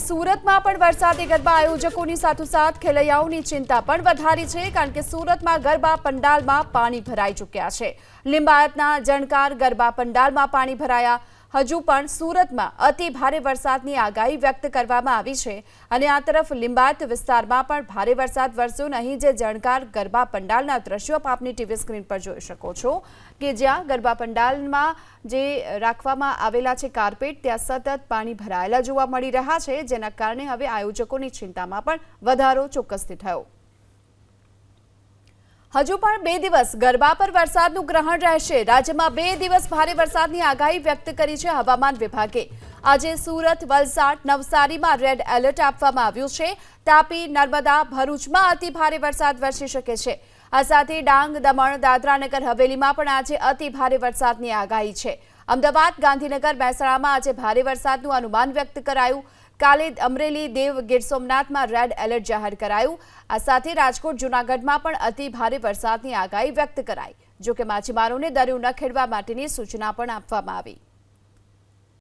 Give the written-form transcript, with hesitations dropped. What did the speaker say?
સુરતમાં પણ વરસાદી ગરબા આયોજકોની સાથોસાથ ખેલૈયાઓની ચિંતા પણ વધારી છે, કારણ કે સુરતમાં ગરબા પંડાલમાં પાણી ભરાઈ ચૂક્યા છે। લિંબાયતના જણકાર ગરબા પંડાલમાં પાણી ભરાયા। હજુ પણ સુરતમાં અતિ ભારે વરસાદની આગાહી વ્યક્ત કરવામાં આવી છે અને આ તરફ લિંબાયત વિસ્તારમાં પણ ભારે વરસાદ વરસ્યો। અહીં જે જણકાર ગરબા પંડાલના દ્રશ્યો આપની ટીવી સ્ક્રીન પર જોઈ શકો છો કે જ્યાં ગરબા પંડાલમાં જે રાખવામાં આવેલા છે કાર્પેટ, ત્યાં સતત પાણી ભરાયેલા જોવા મળી રહ્યા છે, જેના કારણે હવે આયોજકોની ચિંતામાં પણ વધારો ચોક્કસથી થયો। હજુ પણ 2 દિવસ ગરબા પર વરસાદનું ગ્રહણ રહેશે। રાજ્યમાં 2 દિવસ ભારે વરસાદની આગાહી વ્યક્ત કરી છે હવામાન વિભાગે। આજે સુરત, વલસાડ, નવસારીમાં રેડ એલર્ટ આપવામાં આવ્યું છે। તાપી, નર્મદા, ભરૂચમાં અતિ ભારે વરસાદ વરસી શકે છે। આ સાથે ડાંગ, દમણ, દાદરા નગર હવેલીમાં પણ આજે અતિ ભારે વરસાદની આગાહી છે। અમદાવાદ, ગાંધીનગર, મહેસાણામાં આજે ભારે વરસાદનું અનુમાન વ્યક્ત કરાયું। કાલે અમરેલી, દેવ, ગીર સોમનાથમાં રેડ એલર્ટ જાહેર કરાયું। આ સાથે રાજકોટ, જૂનાગઢમાં પણ અતિ ભારે વરસાદની આગાહી વ્યક્ત કરાઈ। જો કે માછીમારોને દરિયો ન ખેડવા માટેની સૂચના પણ આપવામાં આવી।